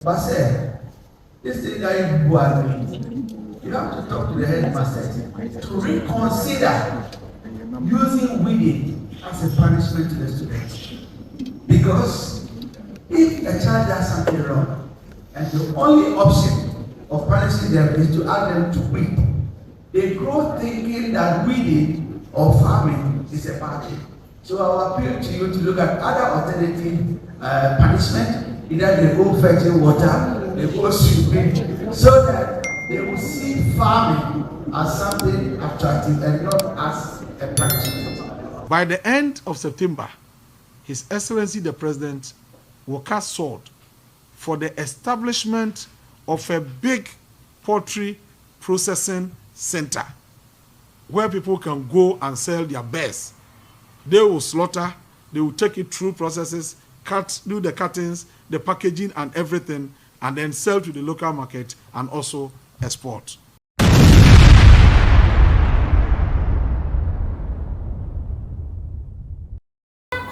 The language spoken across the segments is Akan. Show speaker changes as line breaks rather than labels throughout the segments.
But say, this thing that you are doing, you have to talk to the headmaster to reconsider using weeding as a punishment to the students. Because if a child does something wrong, and the only option of punishing them is to ask them to weed, they grow thinking that weeding or farming is a bad thing. So I appeal to you to look at other alternative punishment. Either they go fetching water, they go swimming, so that they will see farming as something attractive and not as a punishment.
By the end of September, His Excellency the President will cast sword for the establishment of a big poultry processing center where people can go and sell their birds. They will slaughter, they will take it through processes, do the cuttings, the packaging and everything, and then sell to the local market and also export.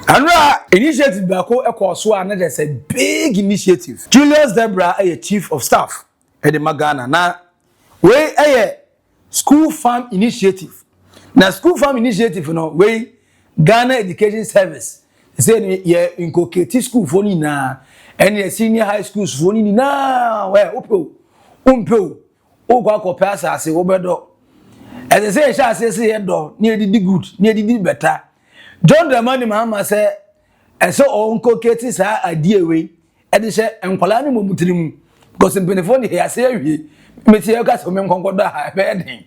Another initiative Bako Ekoswa, and there's a big initiative. Julius Debra, a chief of staff at the Magana. Now, we a school farm initiative. Now, school farm initiative, you know, we Ghana Education Service. Say ye inculcate school for ni na, and ye senior high schools for ni na. Where umpo, ogwa kopasa say obedo. As they say do near the good, near the better. John the money Mahama say, and so inculcate is her idea way. And they say enkwala ni mo mutirimu because in benefoni here say we metie ka so men konkoda ha bedding.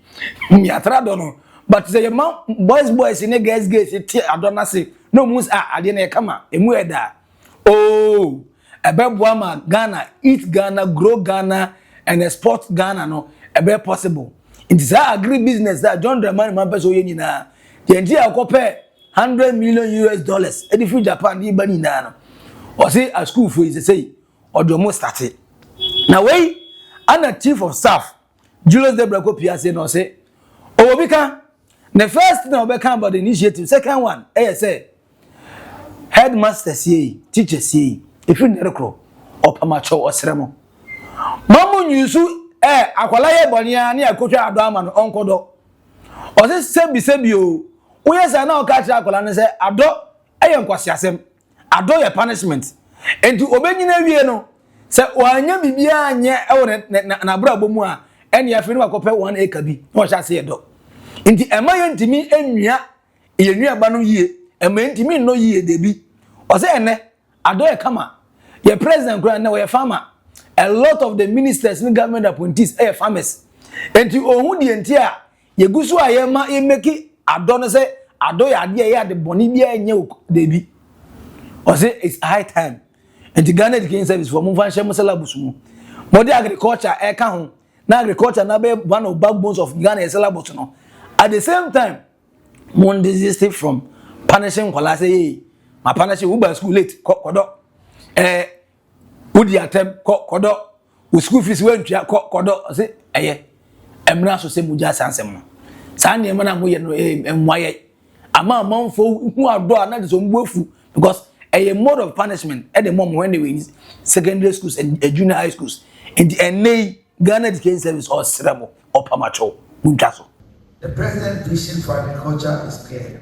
Mi atrado no. But say boys in a girls adona say no mus ade na kama emu eda. Oh, ebeboama Ghana, eat Ghana, grow Ghana and export Ghana no ebe possible. It is a agree business that John Dramani man person ye nyina. The NGA akope $100 million edi fi Japan di bani na no. O say a school for is say odomo started. Now we ana chief of staff Julius Debra ko pia say no say obika the first thing we can about the initiative. Second one, say headmasters ye, teachers ye. If you never crow, up amateur or ceremony. Mamu nyusu akwala ye bonia ni akotwa adama no onko do. O se sebi o. We yes na o catch akwala ne say ado nkwasi asem. Ado ye punishment. Enti obenyina wie no se wanya bibia anye na bra bomu a ene ya fi no akope 1 acre bi. No sha say do. Inti ema yentimi enua yenua ba no yie ema yentimi no yie debi o say ene ado ye kama ye president kura na we farmer a lot of the ministers in government appointees farmers enti ohun de enti a ye gusu a ye ma ye make ado no say ado ye ade ye ade boni bia enye debi o say it's high time enti Ghana Education Service for mo fan shemo syllabus mu modern agriculture ka ho na agriculture na be one of backbones of Ghana syllabus no. At the same time, one desisted from punishing Kwala say, my punishing Uber school late, kodo. Udi attempt kodo. With school fees went to kodo. Say, emra so say muja sansem. Sani emana mo ye no emwaye. Ama manfo who are do na so mbofu because a mode of punishment at the moment when they were in secondary schools and junior high schools. And the Ghana Education Service or Sremo or Pamacho. Muntaso.
The President's vision for agriculture is clear.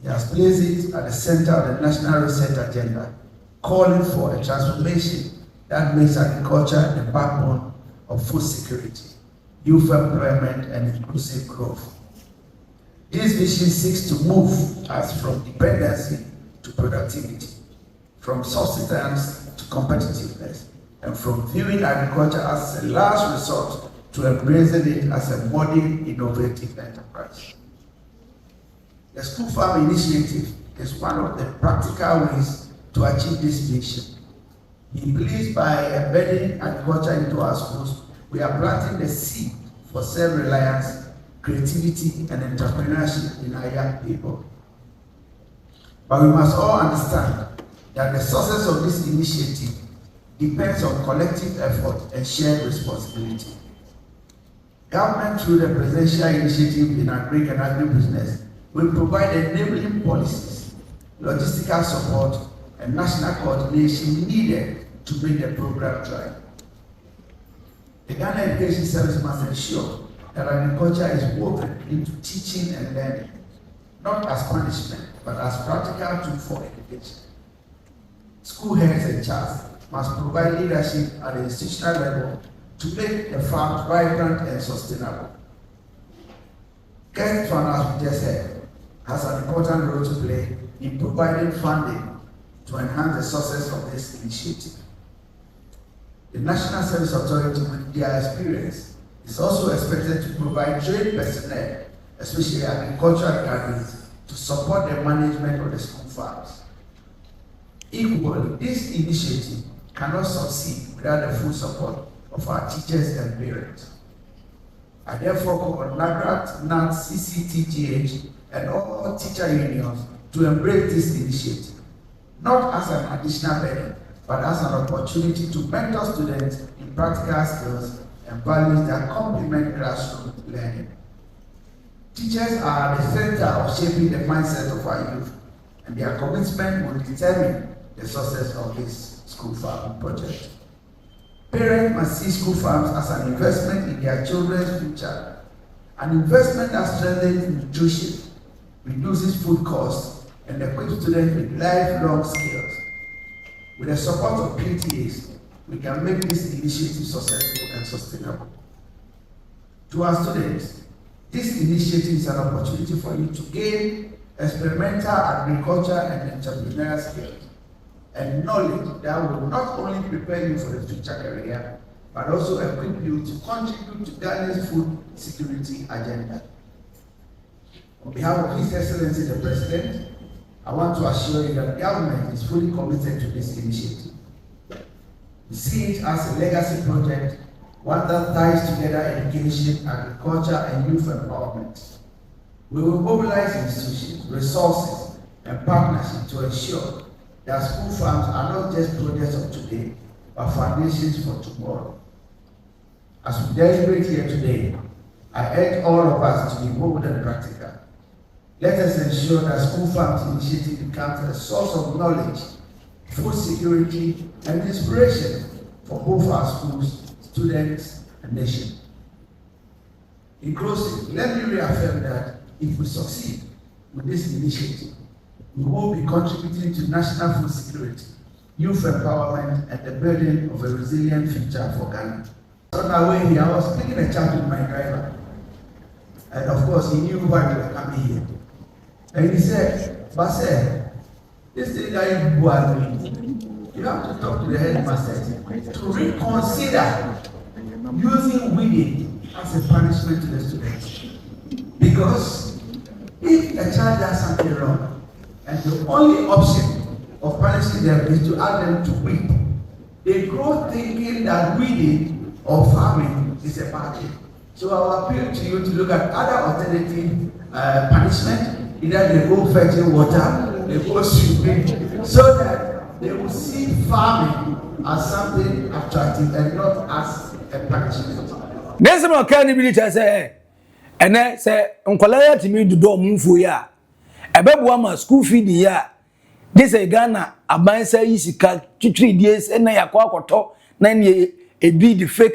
He has placed it at the center of the national research agenda, calling for a transformation that makes agriculture the backbone of food security, youth employment, and inclusive growth. This vision seeks to move us from dependency to productivity, from subsistence to competitiveness, and from viewing agriculture as a last resort to embracing it as a modern, innovative enterprise. The School Farm Initiative is one of the practical ways to achieve this vision. He believes by embedding agriculture into our schools, we are planting the seed for self-reliance, creativity, and entrepreneurship in our young people. But we must all understand that the success of this initiative depends on collective effort and shared responsibility. Government, through the Presidential Initiative in Agric and Agribusiness, will provide enabling policies, logistical support, and national coordination needed to make the program thrive. The Ghana Education Service must ensure that agriculture is woven into teaching and learning, not as punishment, but as practical tool for education. School heads and chancellors must provide leadership at the institutional level to make the farms vibrant and sustainable. Kent Fund, as we just said, has an important role to play in providing funding to enhance the success of this initiative. The National Service Authority, with their experience, is also expected to provide trained personnel, especially agricultural graduates, to support the management of the school farms. Equally, this initiative cannot succeed without the full support of our teachers and parents. I therefore call on NAGRAT, NAT, CCTGH, and all teacher unions to embrace this initiative, not as an additional burden, but as an opportunity to mentor students in practical skills and values that complement classroom learning. Teachers are at the center of shaping the mindset of our youth, and their commitment will determine the success of this school farm project. Parents must see school farms as an investment in their children's future, an investment that strengthens nutrition, reduces food costs, and equips students with lifelong skills. With the support of PTAs, we can make this initiative successful and sustainable. To our students, this initiative is an opportunity for you to gain experimental agriculture and entrepreneurial skills and knowledge that will not only prepare you for the future career, but also equip you to contribute to Ghana's food security agenda. On behalf of His Excellency the President, I want to assure you that the government is fully committed to this initiative. We see it as a legacy project, one that ties together education, agriculture, and youth empowerment. We will mobilize institutions, resources, and partnerships to ensure that school farms are not just projects of today, but foundations for tomorrow. As we deliberate here today, I urge all of us to be bold and practical. Let us ensure that school farms initiative becomes a source of knowledge, food security, and inspiration for both our schools, students, and nation. In closing, let me reaffirm that if we succeed with this initiative, we will be contributing to national food security, youth empowerment, and the building of a resilient future for Ghana. On my way here, I was taking a chat with my driver, and of course, he knew why we were coming here. And he said, Basse, this thing that you are doing, you have to talk to the headmaster to reconsider using weeding as a punishment to the students. Because if a child does something wrong, and the only option of punishing them is to ask them to weed, they grow thinking that weeding or farming is a bad thing. So I appeal to you to look at other alternative punishment. Either they go fetching water, they go swimming, so that they will see farming as something attractive and not as a punishment.
There's some kind of village I say, and I say, Uncle to me to do move ya. A baby woman school feed ya. This a Ghana, a man say easy cut 3 days, and I acquire talk 9 years, a big fake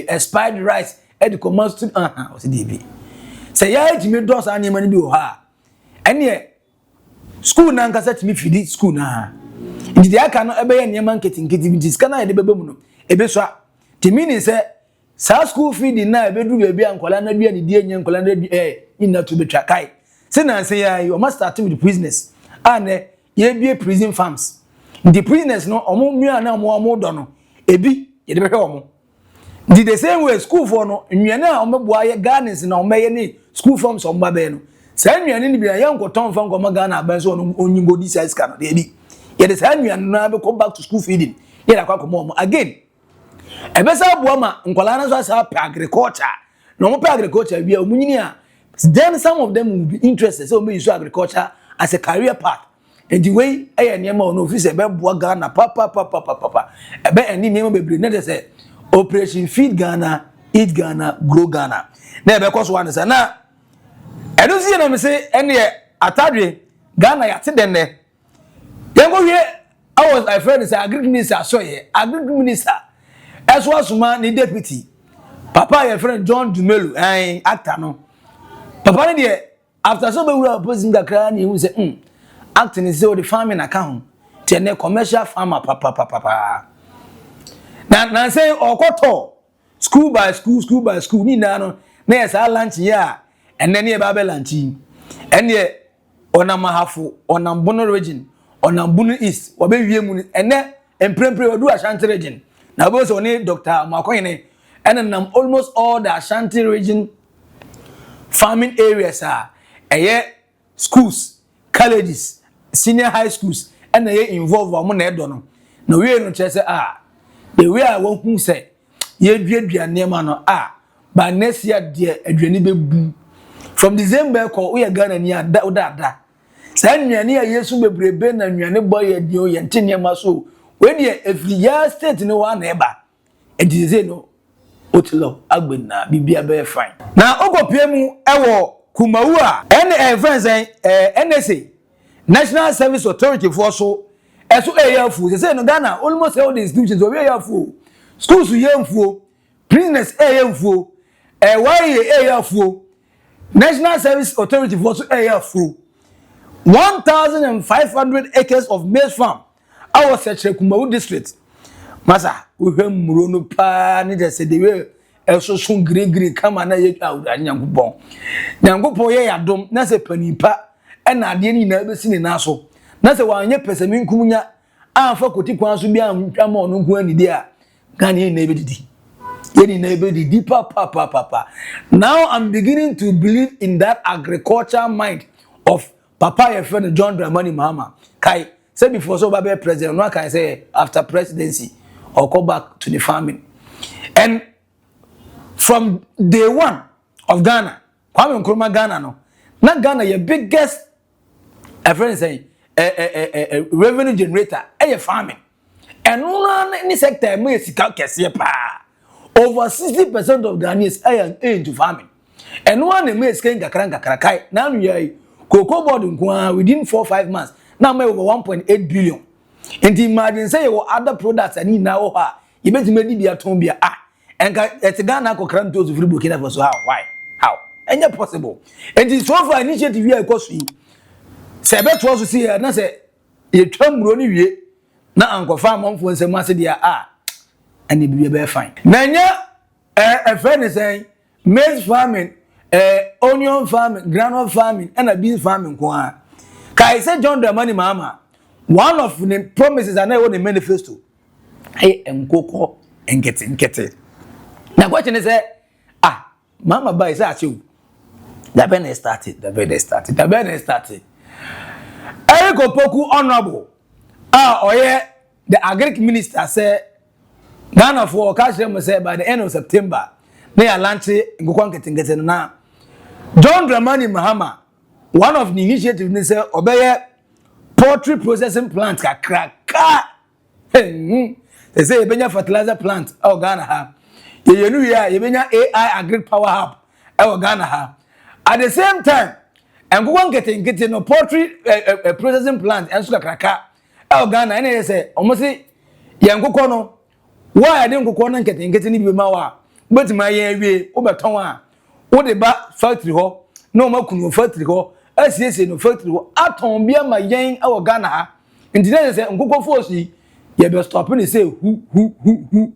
expired rice at the commerce to what's DB. Say, yeah, to me, does any money be ha. And yet, school nanka set me feed school na. Did I cannot obey any man getting kitty can I the baby? A beswa. To me, say, South school feeding now, bedroom baby and colana be any dear young colana in not to be trakai. Say, I say, you must start with business. And ye be a prison farms. The prisoners no, or more now more dono. A be, ye never home. Did the same way school for no, and you know, boy gardens and our may school farms on Babeno. Send me an Indian young cotton from Gomagana, Benson, on you go this size cannot be. Yet the same and never come back to school feeding. Yet I come home again. A better woman, Uncolanas was up agriculture. No more agriculture, we are Munia. Then some of them will be interested, so we use agriculture as a career path. And the way I am no office about Ghana, papa. A better any name of baby, never say Operation Feed Ghana, Eat Ghana, Grow Ghana. Never cost one is now. I don't see them say any atadre Ghana yet then there. Then go here I was my friend is agric minister so here agric minister as was man the deputy papa your friend John Dumelu actor no papa ni there after so be we opposing the clan he say acting is the farming account ten commercial farmer papa na say okoto school by school ni na no na yes lunch here and then e ba be lunch and ye onamahafo onambono region onambunu east obe wie mu ene emprempre odu Ashanti region na bo so ni Dr. Makoyene nam almost all the Ashanti region farming areas schools colleges senior high schools and involve am na edo no na we no che say the way I won hu say ye duaduane ma no ba next year de aduane bebu from December ko we Ghana ni ada say nnuane a yesu bebrebe na nnuane boy adio ye ntene ma so we de every year state no wa na eba edize no otilo agbena bibia be fine na okopie mu ewo kumawu a friends NSA National Service Authority for so eso eyafu say no Ghana almost all the institutions we eyafu schools yemfu business yemfu why eyafu National Service Authority for so eyafu 1,500 acres of maize farm our search Kumawu district masa we hwemuro no pa ni de se de we eso so green kama na ye nyankopon ye yadom na se panipa na ade ni na be sini na so na se wanye pesemi nkumunya amfa koti kwan so bia ntwama ono nku anidi a kan ye na ebe didi ye ni na ebe didi papa now I'm beginning to believe in that agriculture mind of papa your friend John Dramani Mahama kai say before so babe president no can say after presidency or go back to the farming and from day one of Ghana Kwame Nkrumah Ghana no na Ghana your biggest friend say revenue generator farming and no any sector me sika kese pa over 60% of Ghanaians are into farming and one me sika nkakra kai na no yai cocoa board nko within 4-5 months now me over 1.8 billion and imagine say your other products and na wo ha you bet me di bia ton bia and it's Ghana ko kran to free Burkina Faso how any possible and this so far initiative here because say bet was see na say you twamro ni wie na ankofa amamfo nsem ase dia and e be fine na nya a friend say maize farming onion farming groundnut farming and beans farming ko kai say John Dramani Mahama one of the promises and I want the manifesto nkoko nkete na question is mama buy say achieve the business started Eriko Poku honorable oye the agric minister say Ghana for cash them say by the end of September they are launching nkoko nkete na John Dramani Mahama one of the initiatives say obeye poultry processing plant kakraka they say yebenya fertilizer plant Ghana ha yenu ya yebenya AI agric power hub Ghana ha at the same time nkoko nkete no poultry processing plant enso kakraka Ghana na say almost yankoko no why dey nkoko no nkete ni bi ma wa betima ye awie obeton a wo de ba factory ho no makunu factory ho asiese no factory ho aton bia ma yen Ghana ha ndine say nkoko force ye be stop ni say who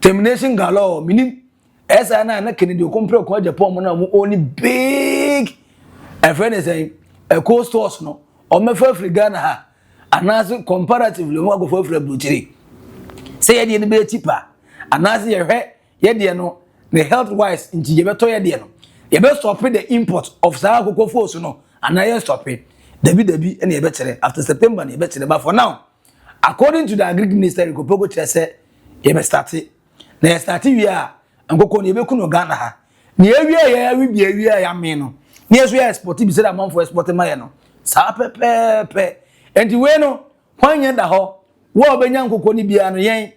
termination galore minim esa na Kennedy compare ko Japan mo na mo only big a friend is saying a cold stores no o me fa Ghana ha anase comparatively mo go fa Buchiri say ye de be cheaper anase ye hwe ye de no the health wise nti ye beto ye de no ye be stop the import of sa akoko force no anaye stop dabi and ye be kire after September ye be kire but for now according to the agric minister Kopogo Chere say ye be start na ye start wi a nkoko ne be kuno Ghana ha ne awie bia ya me no ne so ya export bi say that man for export ma ye no sa pepepe enti we no kwanye da ho wo obenya nkoko ni bia no yen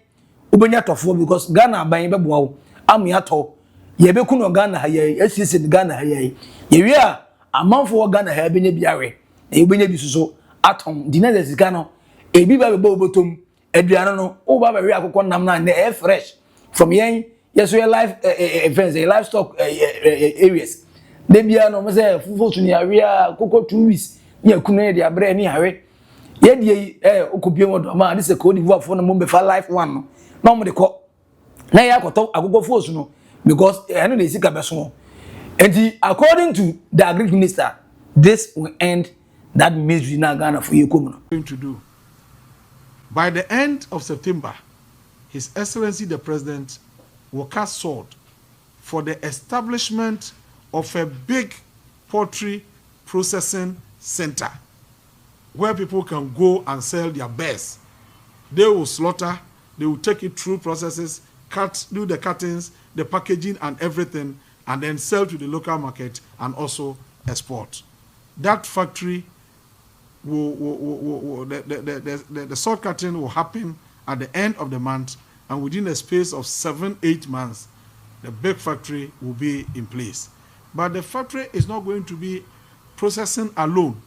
obenya tofo because Ghana ban be boa wo am ya to ye be kuno Ghana ha ye asisi Ghana ha ye wi a amanfo Ghana ha benya biawe na obenya bi suso aton dinazesika no ebi ba be botom aduane no o ba we akokɔ nam na air fresh from yen yes we life events livestock areas de bia no me say fufu tuni awe a kokɔ 2 weeks ni akunu de abre ni awe ye die okobie mo do ma this is Cote d'Ivoire for no mo be fa life one no na mo de kɔ na ya akɔtɔ akokɔ force no because eno dey sika beso and according to the agric minister this will end that misery na Ghana for you come
going to do by the end of September. His Excellency the President will cast sword for the establishment of a big poultry processing center where people can go and sell their best. They will slaughter, they will take it through processes, do the cuttings, the packaging and everything, and then sell to the local market and also export. That factory the sword cutting will happen at the end of the month, and within a space of 7-8 months, the big factory will be in place. But the factory is not going to be processing alone.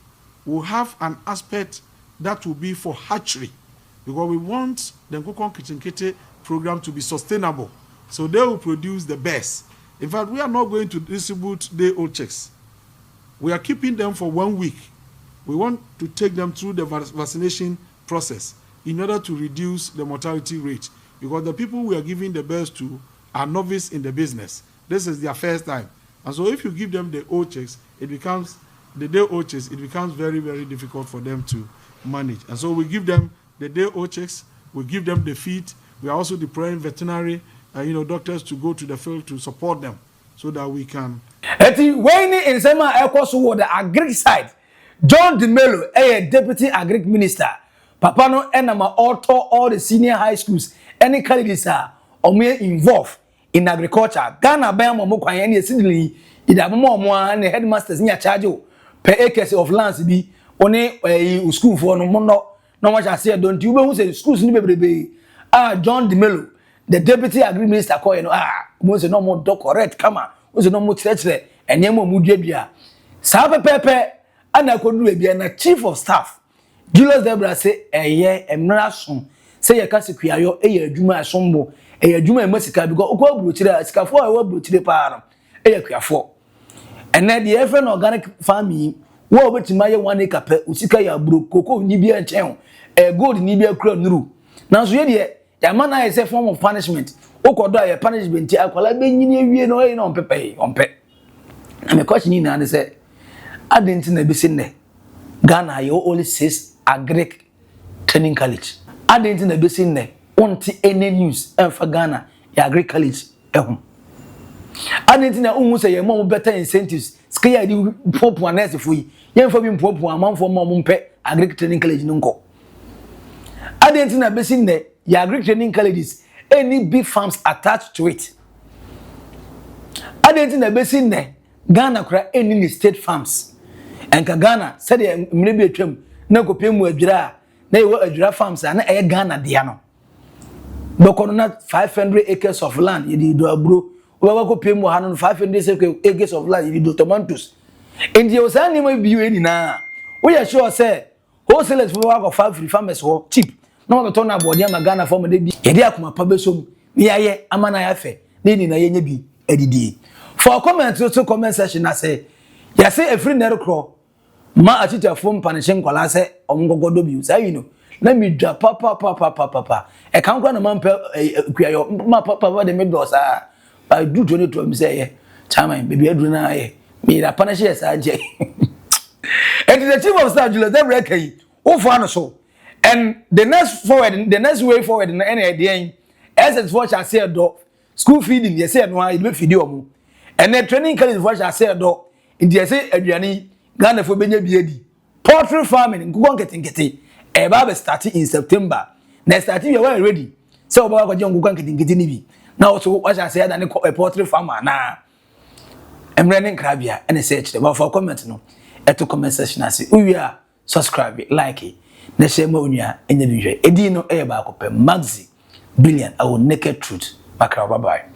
We'll have an aspect that will be for hatchery, because we want the Nkokon Kitinkete program to be sustainable. So they will produce the best. In fact, we are not going to distribute day-old chicks. We are keeping them for 1 week. We want to take them through the vaccination process in order to reduce the mortality rate, because the people we are giving the best to are novice in the business. This is their first time. And so if you give them the old checks, it becomes very, very difficult for them to manage. And so we give them the day old checks, we give them the feed. We are also deploying veterinary doctors to go to the field to support them so that we can.
When in Sema Ecosu, the agric side, John DeMello, deputy agric minister, Papa no enama all the senior high schools, any colleges are involved in agriculture. Ghana Bama Mokwa any sidly, ida more and the headmasters in charge per acres of lands be only a school for no much I said, don't you who say schools in baby. John DeMello, the deputy agric minister, was no more doc correct, come on, was no more church there, and Yamo Mudebia. Sabe Pepe, and I could be a chief of staff. Julius Debra say, emrasun, say a Cassiquio, Juma Sombo, Juma Messica, because Ogo Bruchida, Scafo, I will bruch the param, Quafo. And then the effort organic farming, what about my 1 acre, Usika, Brook, Coco, Nibia, and Chen, a good Nibia crown rule. Now, so yet, the man is a form of punishment. Okoda a punishment, I call like being no on Pepe, on pet. I'm a question in and say, I didn't know the Ghana, you only says agric training college. I didn't know the want any news and for Ghana, the agric college. I didn't know almost a more better incentives. Scare you pop one as if we, young for being pop 1 month for mom pet agric training college. No, I didn't know the agric training colleges, any big farms attached to it. I didn't know Ghana cry any state farms. And Ghana said maybe a trim, no copium with Jira, they were a Jira farms and a Ghana Diano. But 500 acres of land, you do a brew, over copium 105 acres of land, you do tomatoes. And the Osani may be any now. We are sure, say, wholesalers for work of 5 free farmers were cheap. No the turn about Yama Ghana for me, Yadiakuma Pabesum, Yaye, Amana Afe, Nini Nayebi, Eddie. For comment to comment session, I say, ya say a free nerocro, ma a teacher from Panishan Colase, Ongogodobu, say, let me drop papa. A can't go on a man per my papa, the middos are. I do donate to him, say, Chama, baby, Adrina, me a Panishes, RJ. And the chief of staff, Julius Debra, oh, for so. And the next way forward in any idea, as it's what I said, school feeding, you say, no, I will feed you. And then training college what I said, in the say, Adriani, Ghana for Benya Biedi. Poultry farming in Guanketingeti, a barber starting in September. Next starting, you are ready. So about young Guanketingeti. Now, so what I said, and a poultry farmer now. I'm running crabia and a search about for comment no. At the comment section, I say, we are subscribe, like it. The same unya in the video. Edino Eba Maxi, Billian, our naked truth. Bye bye.